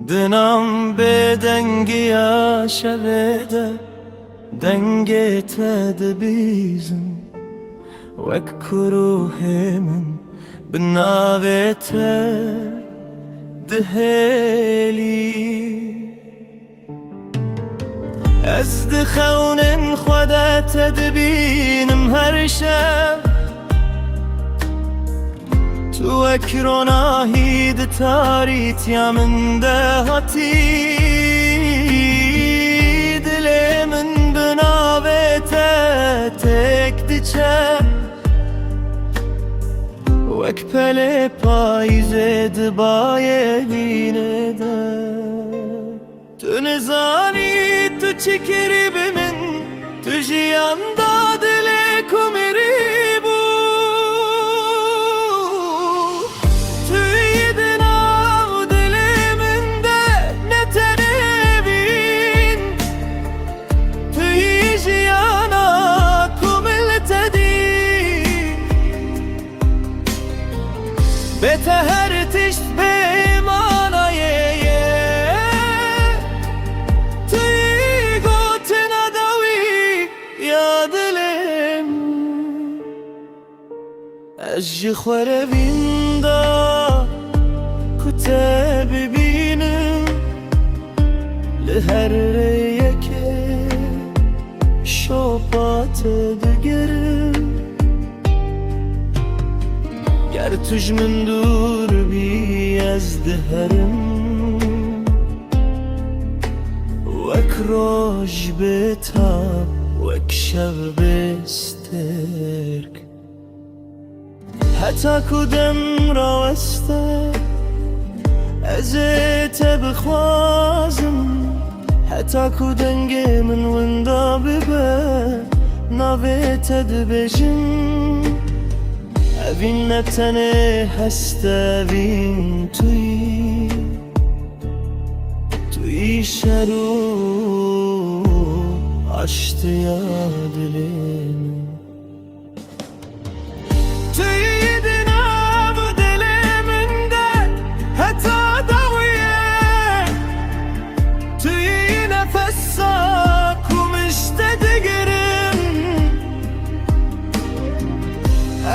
دنم به دنگیا شویده دنگت دبیزم وک کروه من بناوت دهلی از دخون خودت دبینم هر شب تو اکرونا هید تاریت یا من دهاتی دل من بناوت تک دچه وک پل پاییز دبای بینه ده تو نزانی تو چی کری به من تو جیان دادل کمری بود توی دنا و دل من ده نتنه بین توی جیانا کمل تدی به تهر تشت به مانایه اجی خوره ویندا کته ببینم لهر یکه شوپات دگرم گر توش من دور بی از دهرم وک روش بتاب وک شب بسترک حتی کدم راوسته ازت بخوازم حتی کدنگ من وندا ببه ناویت دبجم اوین نتنه هست اوین توی شرو عشت یا دلیم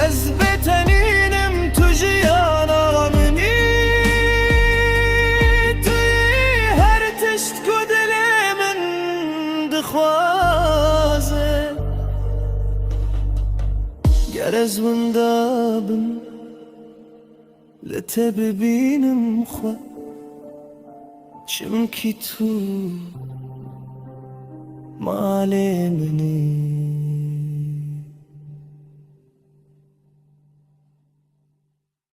از بتنینم تو جیانا منی توی هر تشت کو دل من دخوازه گر از وندابم لته ببینم خوا چمکی تو مال منی